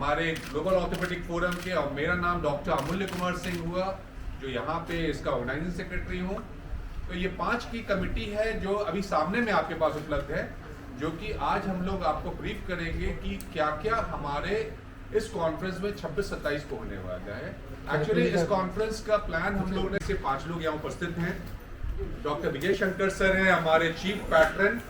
हमारे global orthopaedic forum के, और मेरा नाम डॉक्टर अमूल्य कुमार सिंह हुआ, जो यहाँ पे इसका ऑर्गेनाइजिंग सेक्रेटरी हूँ। तो ये 5 की कमेटी है जो अभी सामने में आपके पास उपलब्ध है, जो कि आज हम लोग आपको ब्रीफ करेंगे कि क्या क्या हमारे इस कॉन्फ्रेंस में 26-27 को होने वाला है। एक्चुअली इस कॉन्फ्रेंस का प्लान हम लोगों ने से 5 लोग यहाँ उपस्थित हैं। डॉक्टर विजय शंकर सर हैं हमारे chief patron,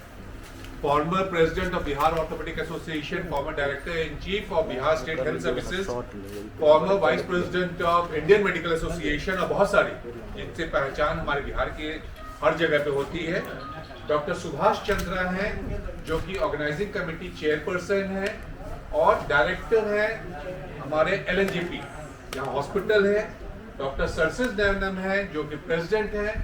former president of Bihar orthopaedic association, former director in chief of Bihar state health services, former vice president of Indian medical association, और बहुत सारी जिनसे पहचान हमारे बिहार के हर जगह पे होती है। डॉक्टर सुभाष चंद्रा हैं जो कि ऑर्गेनाइजिंग कमेटी चेयरपर्सन है और डायरेक्टर है हमारे LNGP यहाँ हॉस्पिटल है। डॉक्टर सरसिस नैनम है जो कि प्रेसिडेंट है।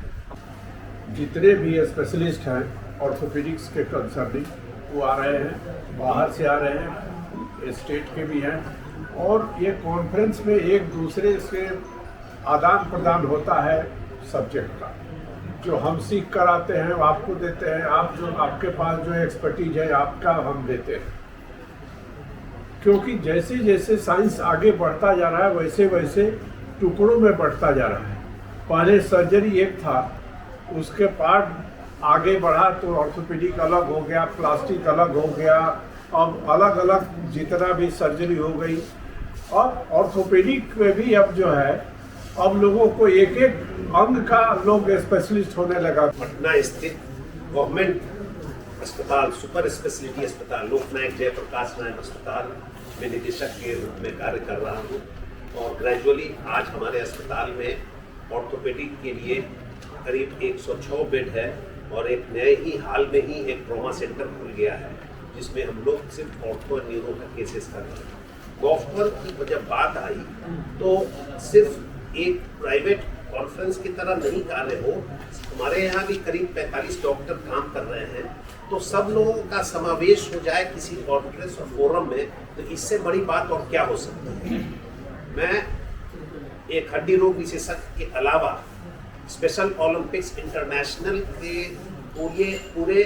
जितने भी स्पेशलिस्ट हैं ऑर्थोपेडिक्स के कंसर्निंग वो आ रहे हैं, बाहर से आ रहे हैं, स्टेट के भी हैं, और ये कॉन्फ्रेंस में एक दूसरे से आदान प्रदान होता है सब्जेक्ट का। जो हम सीख कर आते हैं वो आपको देते हैं, आप जो आपके पास जो एक्सपर्टीज है आपका हम देते हैं। क्योंकि जैसे जैसे साइंस आगे बढ़ता जा रहा है वैसे वैसे टुकड़ों में बढ़ता जा रहा है। पहले सर्जरी एक था, उसके बाद आगे बढ़ा तो ऑर्थोपेडिक अलग हो गया, प्लास्टिक अलग हो गया, अब अलग अलग जितना भी सर्जरी हो गई। अब ऑर्थोपेडिक में भी अब जो है अब लोगों को एक एक अंग का लोग स्पेशलिस्ट होने लगा। पटना स्थित गवर्नमेंट अस्पताल, सुपर स्पेशलिटी अस्पताल, लोकनायक जयप्रकाश नारायण अस्पताल में निदेशक के रूप में कार्य कर रहा हूँ। और ग्रेजुअली आज हमारे अस्पताल में ऑर्थोपेडिक के लिए करीब 106 बेड है, और एक नए ही हाल में ही एक ट्रॉमा सेंटर खुल गया है जिसमें हम लोग सिर्फ ऑर्थो और न्यूरो का केसेस कर रहे हैं। गॉफ्टर की जब बात आई तो सिर्फ एक प्राइवेट कॉन्फ्रेंस की तरह नहीं कार्य हो, हमारे यहाँ भी करीब 45 डॉक्टर काम कर रहे हैं, तो सब लोगों का समावेश हो जाए किसी कॉन्फ्रेंस और फोरम में, तो इससे बड़ी बात और क्या हो सकती है। मैं एक हड्डी रोग विशेषज्ञ के अलावा स्पेशल ओलंपिक्स इंटरनेशनल के पूरे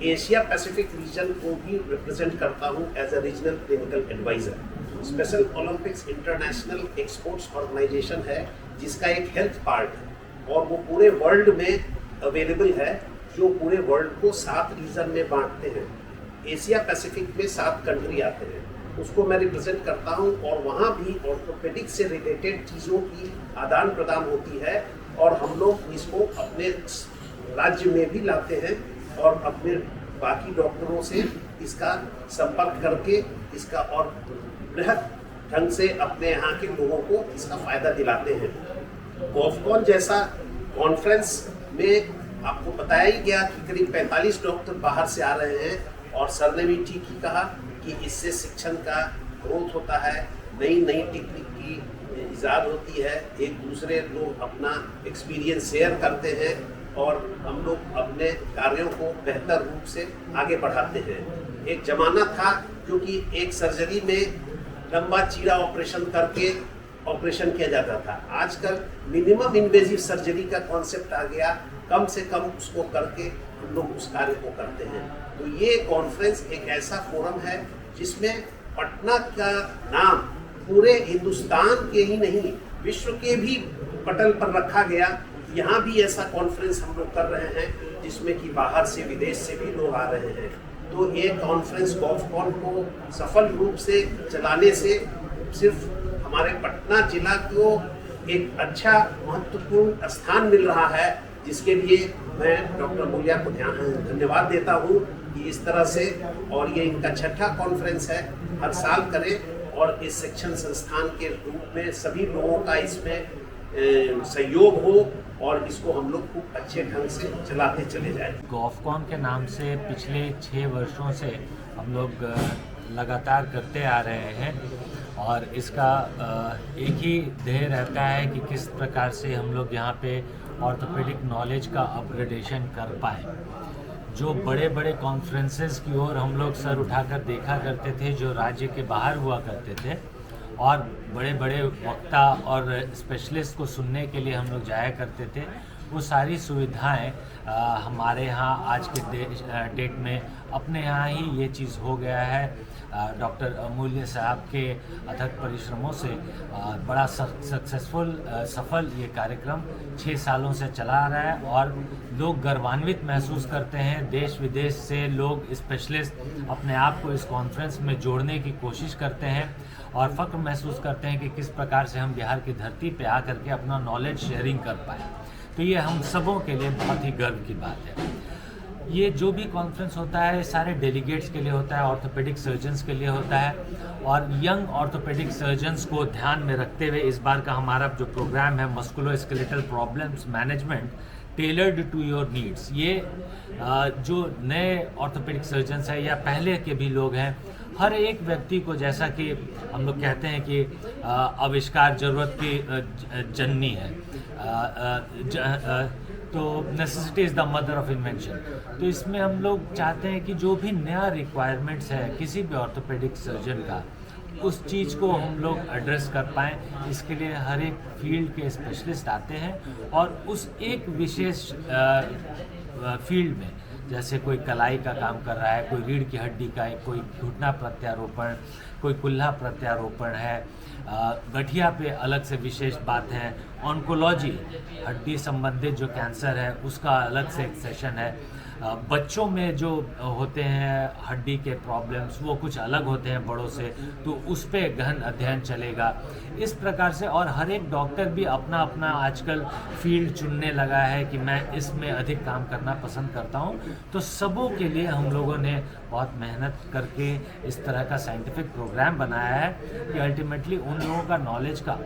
एशिया पैसिफिक रीजन को भी रिप्रेजेंट करता हूँ as a regional clinical advisor. Special Olympics International एक स्पोर्ट्स ऑर्गेनाइजेशन है जिसका एक हेल्थ पार्ट है और वो पूरे वर्ल्ड में अवेलेबल है, जो पूरे वर्ल्ड को 7 रीजन में बांटते हैं। एशिया पैसिफिक में 7 कंट्री आते हैं, उसको मैं रिप्रेजेंट करता हूँ, और वहाँ भी ऑर्थोपेडिक से रिलेटेड चीज़ों की आदान प्रदान होती है, और हम लोग इसको अपने राज्य में भी लाते हैं और अपने बाकी डॉक्टरों से इसका संपर्क करके इसका और बृहद ढंग से अपने यहाँ के लोगों को इसका फायदा दिलाते हैं। गॉफकॉन जैसा कॉन्फ्रेंस में आपको बताया ही गया कि करीब 45 डॉक्टर बाहर से आ रहे हैं, और सर ने भी ठीक ही कहा कि इससे शिक्षण का ग्रोथ होता है, नई नई टेक्निक की इजाद होती है, एक दूसरे लोग अपना एक्सपीरियंस शेयर करते हैं, और हम लोग अपने कार्यों को बेहतर रूप से आगे बढ़ाते हैं। एक ज़माना था क्योंकि एक सर्जरी में लंबा चीरा ऑपरेशन करके ऑपरेशन किया जाता था, आजकल मिनिमम इन्वेजिव सर्जरी का कॉन्सेप्ट आ गया, कम से कम उसको करके हम लोग उस कार्य को करते हैं। तो ये कॉन्फ्रेंस एक ऐसा फोरम है जिसमें पटना का नाम पूरे हिंदुस्तान के ही नहीं विश्व के भी पटल पर रखा गया। यहाँ भी ऐसा कॉन्फ्रेंस हम लोग कर रहे हैं जिसमें कि बाहर से विदेश से भी लोग आ रहे हैं। तो ये कॉन्फ्रेंस गॉफकॉन को सफल रूप से चलाने से सिर्फ हमारे पटना जिला को एक अच्छा महत्वपूर्ण स्थान मिल रहा है, जिसके लिए मैं डॉक्टर मूल्या को धन्यवाद देता हूँ कि इस तरह से, और ये इनका 6ठा कॉन्फ्रेंस है, हर साल करें और इस शिक्षण संस्थान के रूप में सभी लोगों का इसमें सहयोग हो और इसको हम लोग खूब अच्छे ढंग से चलाते चले जाएं। गॉफकॉन के नाम से पिछले 6 वर्षों से हम लोग लगातार करते आ रहे हैं, और इसका एक ही ध्येय रहता है कि किस प्रकार से हम लोग यहाँ पे ऑर्थोपेडिक नॉलेज का अपग्रेडेशन कर पाएँ। जो बड़े बड़े कॉन्फ्रेंसेस की ओर हम लोग सर उठाकर देखा करते थे, जो राज्य के बाहर हुआ करते थे, और बड़े बड़े वक्ता और स्पेशलिस्ट को सुनने के लिए हम लोग जाया करते थे, वो सारी सुविधाएं हमारे यहाँ आज के डेट में अपने यहाँ ही ये चीज़ हो गया है। डॉक्टर अमूल्य साहब के अथक परिश्रमों से बड़ा सफल ये कार्यक्रम 6 सालों से चला आ रहा है और लोग गर्वान्वित महसूस करते हैं। देश विदेश से लोग स्पेशलिस्ट अपने आप को इस कॉन्फ्रेंस में जोड़ने की कोशिश करते हैं और फ़ख्र महसूस करते हैं कि किस प्रकार से हम बिहार की धरती पे आकर के अपना नॉलेज शेयरिंग कर पाए। तो ये हम सबों के लिए बहुत ही गर्व की बात है। ये जो भी कॉन्फ्रेंस होता है सारे डेलीगेट्स के लिए होता है, ऑर्थोपेडिक सर्जन्स के लिए होता है और यंग ऑर्थोपेडिक सर्जन्स को ध्यान में रखते हुए इस बार का हमारा जो प्रोग्राम है musculoskeletal problems management tailored to your needs, ये जो नए ऑर्थोपेडिक सर्जन्स हैं या पहले के भी लोग हैं, हर एक व्यक्ति को, जैसा कि हम लोग कहते हैं कि आविष्कार जरूरत की जननी है, तो necessity is the mother of invention. तो इसमें हम लोग चाहते हैं कि जो भी नया रिक्वायरमेंट्स है किसी भी ऑर्थोपेडिक सर्जन का, उस चीज़ को हम लोग एड्रेस कर पाएँ। इसके लिए हर एक फील्ड के स्पेशलिस्ट आते हैं और उस एक विशेष फील्ड में, जैसे कोई कलाई का काम कर रहा है, कोई रीढ़ की हड्डी का, कोई घुटना प्रत्यारोपण, कोई कुल्हा प्रत्यारोपण है, गठिया पे अलग से विशेष बात है, ऑन्कोलॉजी हड्डी संबंधित जो कैंसर है उसका अलग से एक सेशन है, बच्चों में जो होते हैं हड्डी के प्रॉब्लम्स वो कुछ अलग होते हैं बड़ों से, तो उस पे गहन अध्ययन चलेगा। इस प्रकार से और हर एक डॉक्टर भी अपना अपना आजकल फील्ड चुनने लगा है कि मैं इसमें अधिक काम करना पसंद करता हूं। तो सबों के लिए हम लोगों ने बहुत मेहनत करके इस तरह का साइंटिफिक प्रोग्राम बनाया है कि अल्टीमेटली उन लोगों का नॉलेज का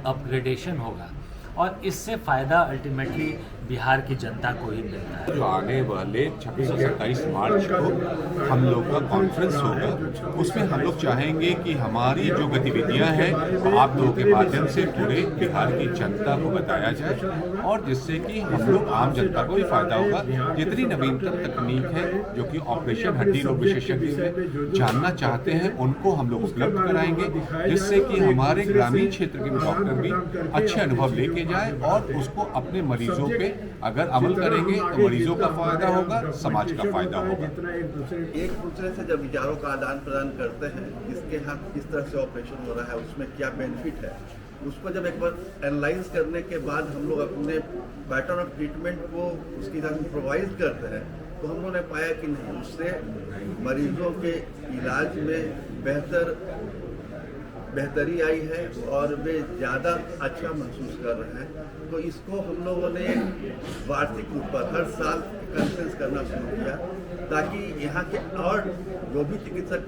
अपग्रेडेशन होगा और इससे फ़ायदा अल्टीमेटली बिहार की जनता को ही मिलता है। जो आने वाले 26 और 27 मार्च को हम लोग का कॉन्फ्रेंस होगा, उसमें हम लोग चाहेंगे कि हमारी जो गतिविधियां हैं आप लोगों के माध्यम से पूरे बिहार की जनता को बताया जाए और जिससे कि हम लोग आम जनता को भी फायदा होगा। जितनी नवीनतम तकनीक है जो कि ऑपरेशन हड्डी रोग विशेषज्ञ में जानना चाहते हैं उनको हम लोग उपलब्ध कराएंगे, जिससे कि हमारे ग्रामीण क्षेत्र के डॉक्टर भी अच्छे अनुभव लेके जाए और उसको अपने मरीजों पे अगर अमल करेंगे तो मरीजों का फायदा होगा, समाज का फायदा होगा। एक दूसरे से जब विचारों का आदान प्रदान करते हैं, किसके यहाँ किस तरह से ऑपरेशन हो रहा है, उसमें क्या बेनिफिट है, उसको जब एक बार एनालाइज करने के बाद हम लोग अपने पैटर्न ऑफ ट्रीटमेंट को उसके हिसाब से प्रोवाइड करते हैं, तो हम लोगों ने पाया कि नहीं, उससे मरीजों के इलाज में बेहतरी आई है और वे ज़्यादा अच्छा महसूस कर रहे हैं। तो इसको हम लोगों ने वार्षिक रूप पर हर साल कॉन्फ्रेंस करना शुरू किया ताकि यहाँ के और जो भी चिकित्सक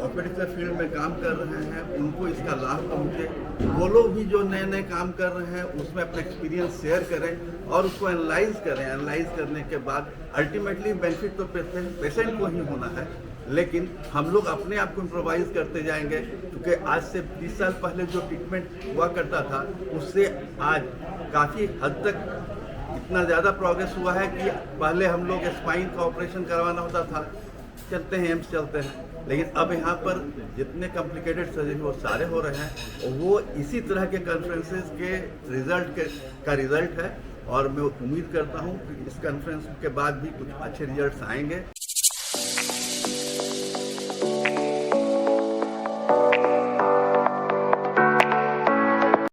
ऑर्थोपेडिक्स फील्ड में काम कर रहे हैं उनको इसका लाभ पहुँचे, वो लोग भी जो नए नए काम कर रहे हैं उसमें अपना एक्सपीरियंस शेयर करें और उसको एनालाइज करें। एनालाइज करने के बाद अल्टीमेटली बेनिफिट तो पेशेंट को ही होना है, लेकिन हम लोग अपने आप को इम्प्रोवाइज करते जाएंगे, क्योंकि आज से 20 साल पहले जो ट्रीटमेंट हुआ करता था उससे आज काफ़ी हद तक इतना ज़्यादा प्रोग्रेस हुआ है कि पहले हम लोग स्पाइन का ऑपरेशन करवाना होता था, चलते हैं एम्स चलते हैं, लेकिन अब यहाँ पर जितने कॉम्प्लिकेटेड सर्जरी वो सारे हो रहे हैं, वो इसी तरह के कॉन्फ्रेंसेस के रिजल्ट है और मैं उम्मीद करता हूँ कि इस कॉन्फ्रेंस के बाद भी कुछ अच्छे रिजल्ट्स आएंगे।